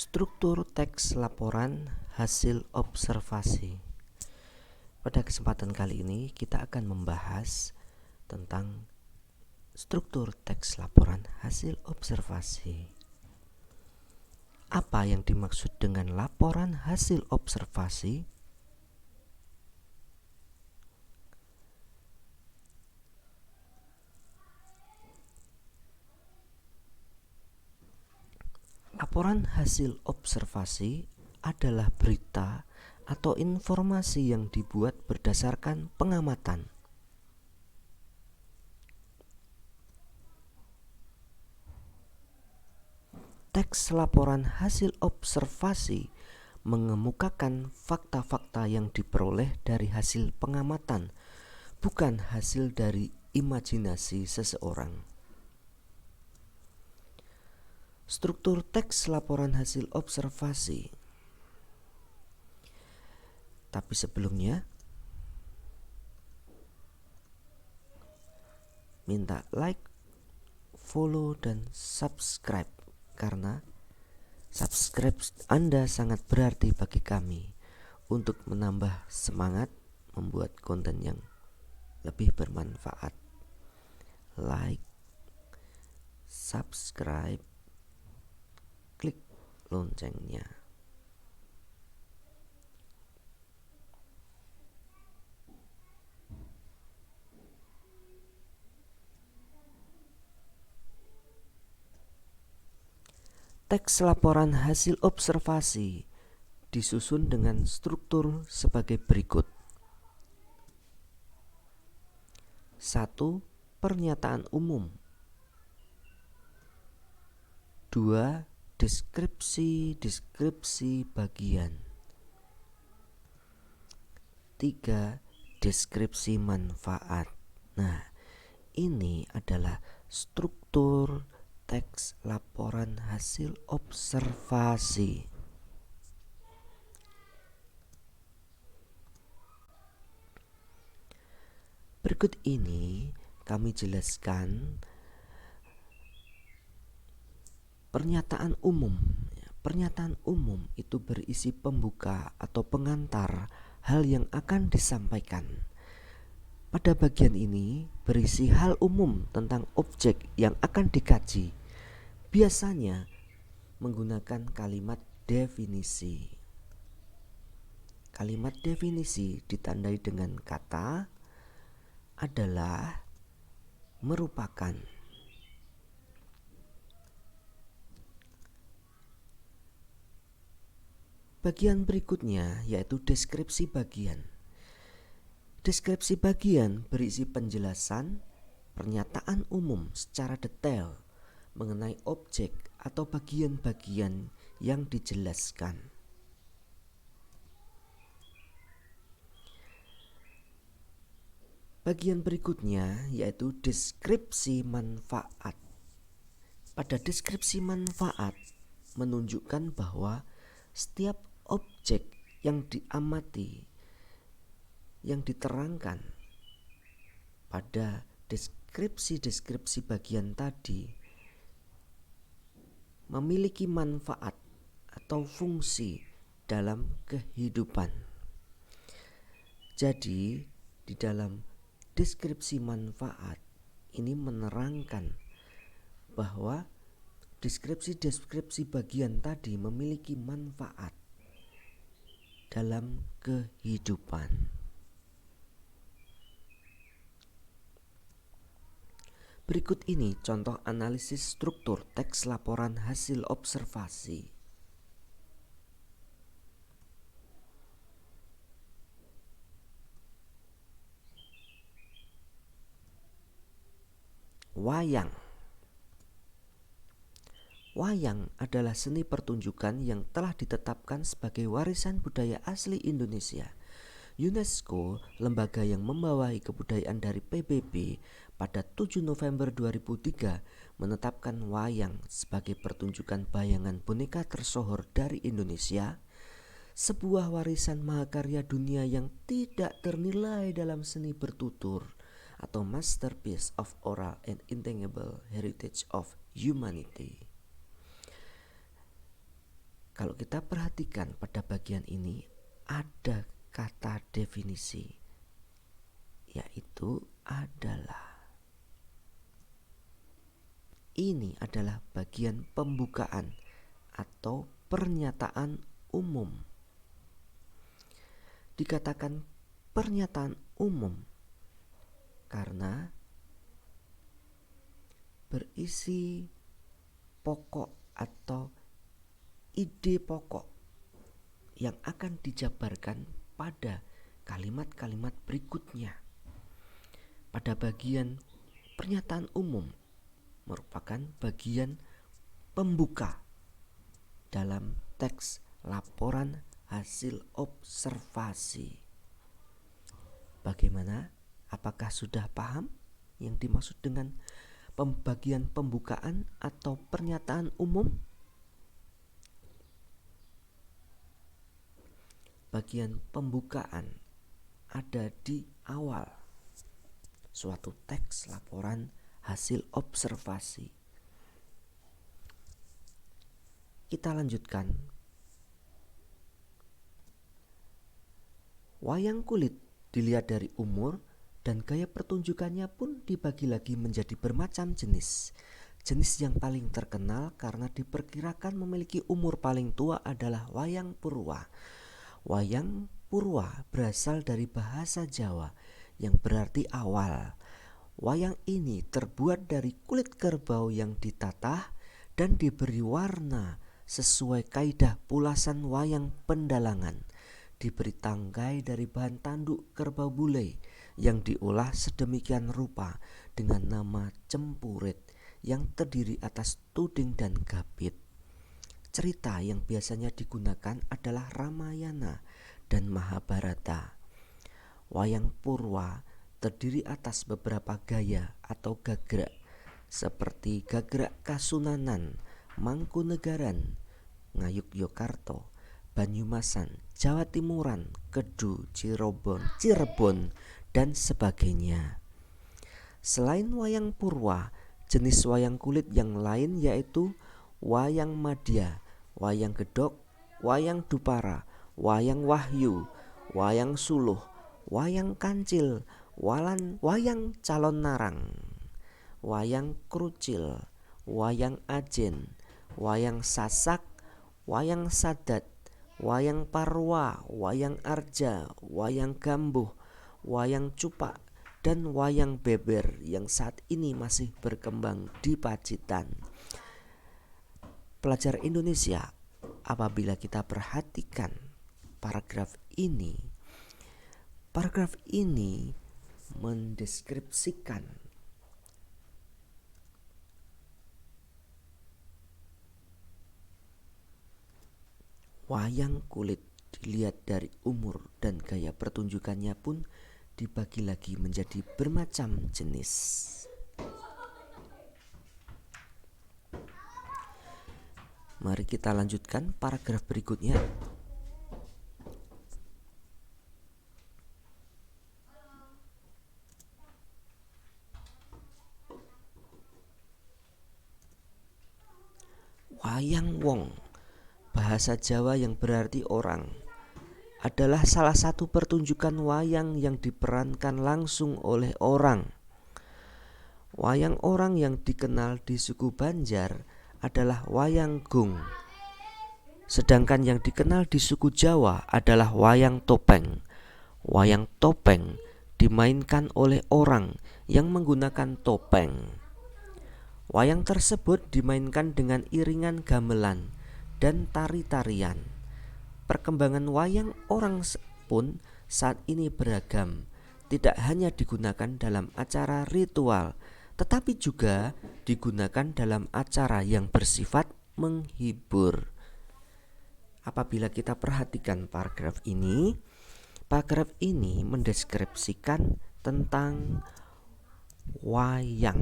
Struktur teks laporan hasil observasi. Pada kesempatan kali ini kita akan membahas tentang struktur teks laporan hasil observasi. Apa yang dimaksud dengan laporan hasil observasi? Laporan hasil observasi adalah berita atau informasi yang dibuat berdasarkan pengamatan. Teks laporan hasil observasi mengemukakan fakta-fakta yang diperoleh dari hasil pengamatan, bukan hasil dari imajinasi seseorang. Struktur teks laporan hasil observasi. Tapi sebelumnya, minta like, follow, dan subscribe karena subscribe Anda sangat berarti bagi kami untuk menambah semangat membuat konten yang lebih bermanfaat. Like, subscribe, klik loncengnya. Teks laporan hasil observasi disusun dengan struktur sebagai berikut. 1. Pernyataan umum. 2. Deskripsi bagian. 3. Deskripsi manfaat. Nah, ini adalah struktur teks laporan hasil observasi. Berikut ini kami jelaskan pernyataan umum. Pernyataan umum itu berisi pembuka atau pengantar hal yang akan disampaikan. Pada bagian ini berisi hal umum tentang objek yang akan dikaji. Biasanya menggunakan kalimat definisi. Kalimat definisi ditandai dengan kata adalah, merupakan. Bagian berikutnya yaitu deskripsi bagian. Deskripsi bagian berisi penjelasan pernyataan umum secara detail mengenai objek atau bagian-bagian yang dijelaskan. Bagian berikutnya yaitu deskripsi manfaat. Pada deskripsi manfaat menunjukkan bahwa setiap objek yang diamati, yang diterangkan pada deskripsi bagian tadi memiliki manfaat atau fungsi dalam kehidupan. Jadi, di dalam deskripsi manfaat ini menerangkan bahwa deskripsi bagian tadi memiliki manfaat dalam kehidupan. Berikut ini contoh analisis struktur teks laporan hasil observasi. Wayang. Wayang adalah seni pertunjukan yang telah ditetapkan sebagai warisan budaya asli Indonesia. UNESCO, lembaga yang membawahi kebudayaan dari PBB, pada 7 November 2003 menetapkan wayang sebagai pertunjukan bayangan boneka tersohor dari Indonesia, sebuah warisan mahakarya dunia yang tidak ternilai dalam seni bertutur atau masterpiece of oral and intangible heritage of humanity. Kalau kita perhatikan pada bagian ini ada kata definisi, yaitu adalah. Ini adalah bagian pembukaan atau pernyataan umum. Dikatakan pernyataan umum karena berisi pokok atau ide pokok yang akan dijabarkan pada kalimat-kalimat berikutnya. Pada bagian pernyataan umum merupakan bagian pembuka dalam teks laporan hasil observasi. Bagaimana? Apakah sudah paham yang dimaksud dengan pembagian pembukaan atau pernyataan umum? Bagian pembukaan ada di awal suatu teks laporan hasil observasi. Kita lanjutkan. Wayang kulit dilihat dari umur dan gaya pertunjukannya pun dibagi lagi menjadi bermacam jenis. Jenis yang paling terkenal karena diperkirakan memiliki umur paling tua adalah wayang purwa. Wayang purwa berasal dari bahasa Jawa yang berarti awal. Wayang ini terbuat dari kulit kerbau yang ditatah dan diberi warna sesuai kaidah pulasan wayang pendalangan. Diberi tangkai dari bahan tanduk kerbau bule yang diolah sedemikian rupa dengan nama cempurit yang terdiri atas tuding dan gapit. Cerita yang biasanya digunakan adalah Ramayana dan Mahabharata. Wayang purwa terdiri atas beberapa gaya atau gagrak seperti gagrak Kasunanan, Mangkunegaran, Ngayogyakarta, Banyumasan, Jawa Timuran, Kedu, Cirebon, dan sebagainya. Selain wayang purwa, jenis wayang kulit yang lain yaitu wayang madya, wayang gedok, wayang dupara, wayang wahyu, wayang suluh, wayang kancil, wayang calon narang, wayang krucil, wayang ajen, wayang sasak, wayang sadat, wayang parwa, wayang arja, wayang gambuh, wayang cupak, dan wayang beber yang saat ini masih berkembang di Pacitan. Pelajar Indonesia, apabila kita perhatikan paragraf ini mendeskripsikan wayang kulit dilihat dari umur dan gaya pertunjukannya pun dibagi lagi menjadi bermacam jenis. Mari kita lanjutkan paragraf berikutnya. Wayang wong, bahasa Jawa yang berarti orang, adalah salah satu pertunjukan wayang yang diperankan langsung oleh orang. Wayang orang yang dikenal di suku Banjar adalah wayang gung. Sedangkan yang dikenal di suku Jawa adalah wayang topeng. Wayang topeng dimainkan oleh orang yang menggunakan topeng. Wayang tersebut dimainkan dengan iringan gamelan dan tari-tarian. Perkembangan wayang orang pun saat ini beragam, tidak hanya digunakan dalam acara ritual, tetapi juga digunakan dalam acara yang bersifat menghibur. Apabila kita perhatikan paragraf ini mendeskripsikan tentang wayang.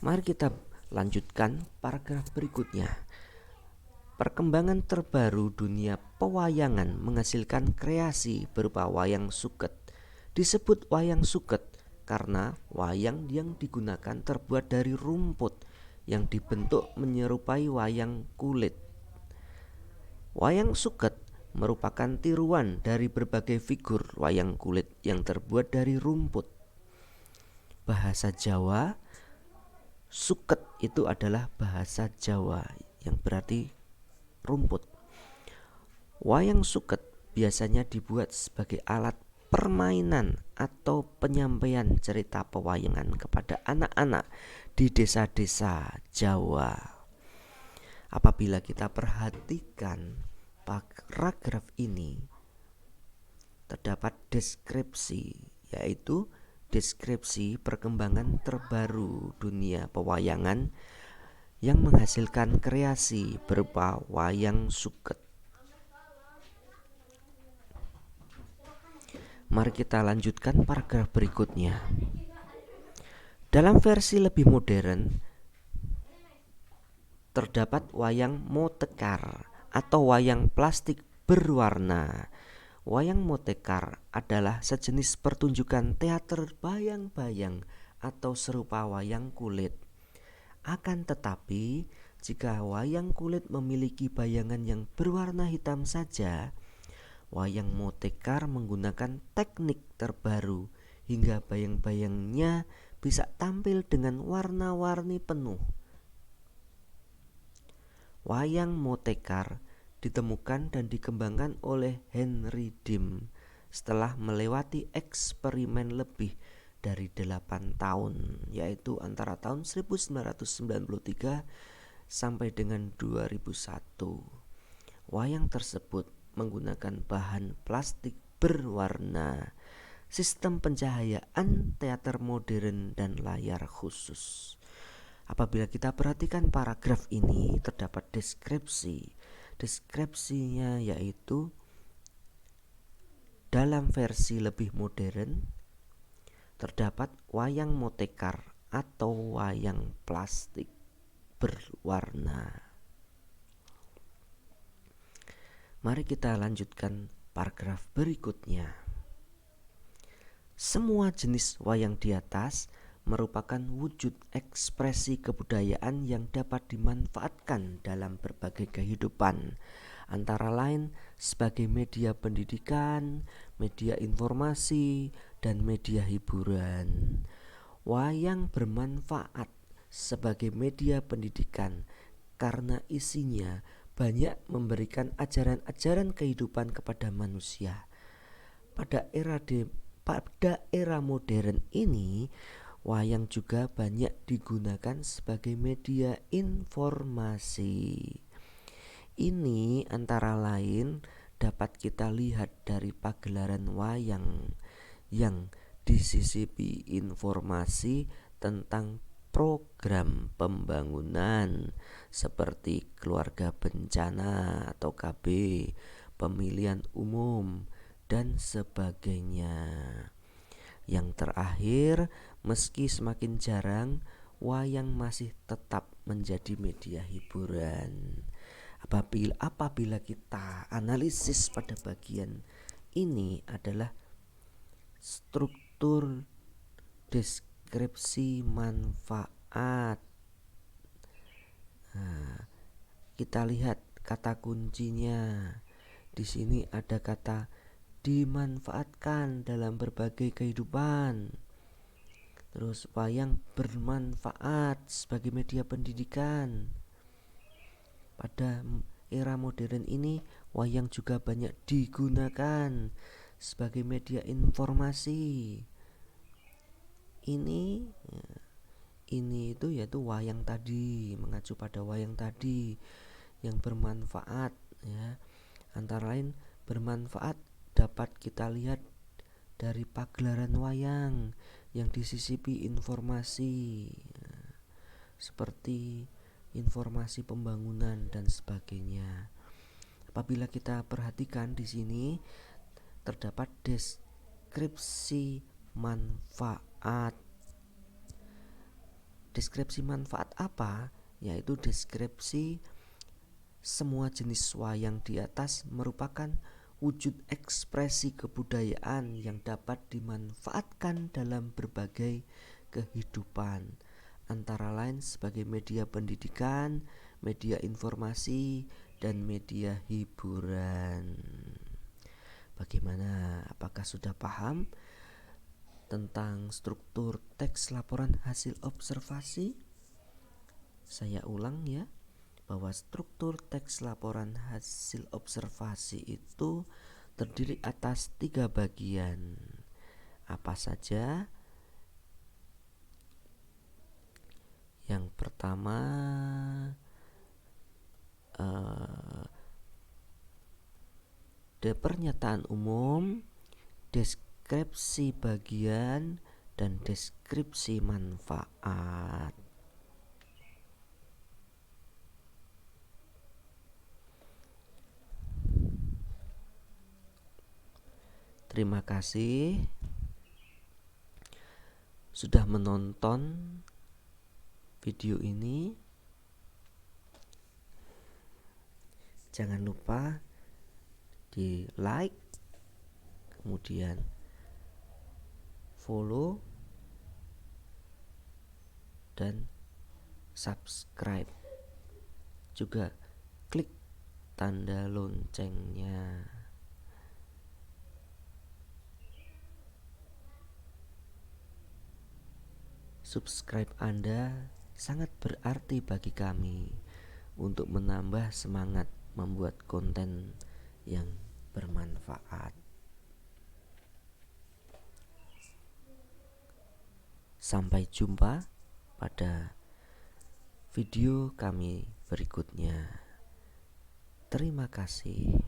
Mari kita lanjutkan paragraf berikutnya. Perkembangan terbaru dunia pewayangan menghasilkan kreasi berupa wayang suket. Disebut wayang suket karena wayang yang digunakan terbuat dari rumput yang dibentuk menyerupai wayang kulit. Wayang suket merupakan tiruan dari berbagai figur wayang kulit yang terbuat dari rumput. Bahasa Jawa, suket itu adalah bahasa Jawa yang berarti rumput. Wayang suket biasanya dibuat sebagai alat permainan atau penyampaian cerita pewayangan kepada anak-anak di desa-desa Jawa. Apabila kita perhatikan paragraf ini, terdapat deskripsi, yaitu deskripsi perkembangan terbaru dunia pewayangan yang menghasilkan kreasi berupa wayang suket. Mari kita lanjutkan paragraf berikutnya. Dalam versi lebih modern, terdapat wayang motekar atau wayang plastik berwarna. Wayang motekar adalah sejenis pertunjukan teater bayang-bayang atau serupa wayang kulit. Akan tetapi, jika wayang kulit memiliki bayangan yang berwarna hitam saja, wayang motekar menggunakan teknik terbaru hingga bayang-bayangnya bisa tampil dengan warna-warni penuh. Wayang motekar ditemukan dan dikembangkan oleh Henry Dim setelah melewati eksperimen lebih dari 8 tahun, yaitu antara tahun 1993 sampai dengan 2001. Wayang tersebut menggunakan bahan plastik berwarna, sistem pencahayaan teater modern, dan layar khusus. Apabila kita perhatikan paragraf ini, terdapat deskripsi. Deskripsinya yaitu dalam versi lebih modern terdapat wayang motekar atau wayang plastik berwarna. Mari kita lanjutkan paragraf berikutnya. Semua jenis wayang di atas merupakan wujud ekspresi kebudayaan yang dapat dimanfaatkan dalam berbagai kehidupan, antara lain sebagai media pendidikan, media informasi, dan media hiburan. Wayang bermanfaat sebagai media pendidikan karena isinya banyak memberikan ajaran-ajaran kehidupan kepada manusia. Pada era modern ini, wayang juga banyak digunakan sebagai media informasi. Ini antara lain dapat kita lihat dari pagelaran wayang yang disisipi informasi tentang program pembangunan seperti keluarga bencana atau KB, pemilihan umum, dan sebagainya. Yang terakhir, meski semakin jarang, wayang masih tetap menjadi media hiburan. Apabila kita analisis pada bagian ini adalah struktur deskripsi manfaat. Kita lihat kata kuncinya. Di sini ada kata dimanfaatkan dalam berbagai kehidupan. Terus wayang bermanfaat sebagai media pendidikan. Pada era modern ini, wayang juga banyak digunakan sebagai media informasi. Ini itu yaitu wayang tadi, mengacu pada wayang tadi yang bermanfaat, ya. Antara lain bermanfaat dapat kita lihat dari pagelaran wayang yang disisipi informasi, seperti informasi pembangunan dan sebagainya. Apabila kita perhatikan di sini terdapat deskripsi manfaat. Deskripsi manfaat apa? Yaitu deskripsi semua jenis wayang di atas merupakan wujud ekspresi kebudayaan yang dapat dimanfaatkan dalam berbagai kehidupan, antara lain sebagai media pendidikan, media informasi, dan media hiburan. Bagaimana? Apakah sudah paham tentang struktur teks laporan hasil observasi? Saya ulang ya, bahwa struktur teks laporan hasil observasi itu terdiri atas 3 bagian. Apa saja? Yang pertama, pernyataan umum, deskripsi bagian, dan deskripsi manfaat. Terima kasih sudah menonton video ini. Jangan lupa di like, kemudian follow, dan subscribe. Juga klik tanda loncengnya. Subscribe Anda sangat berarti bagi kami untuk menambah semangat membuat konten yang bermanfaat. Sampai jumpa pada video kami berikutnya. Terima kasih.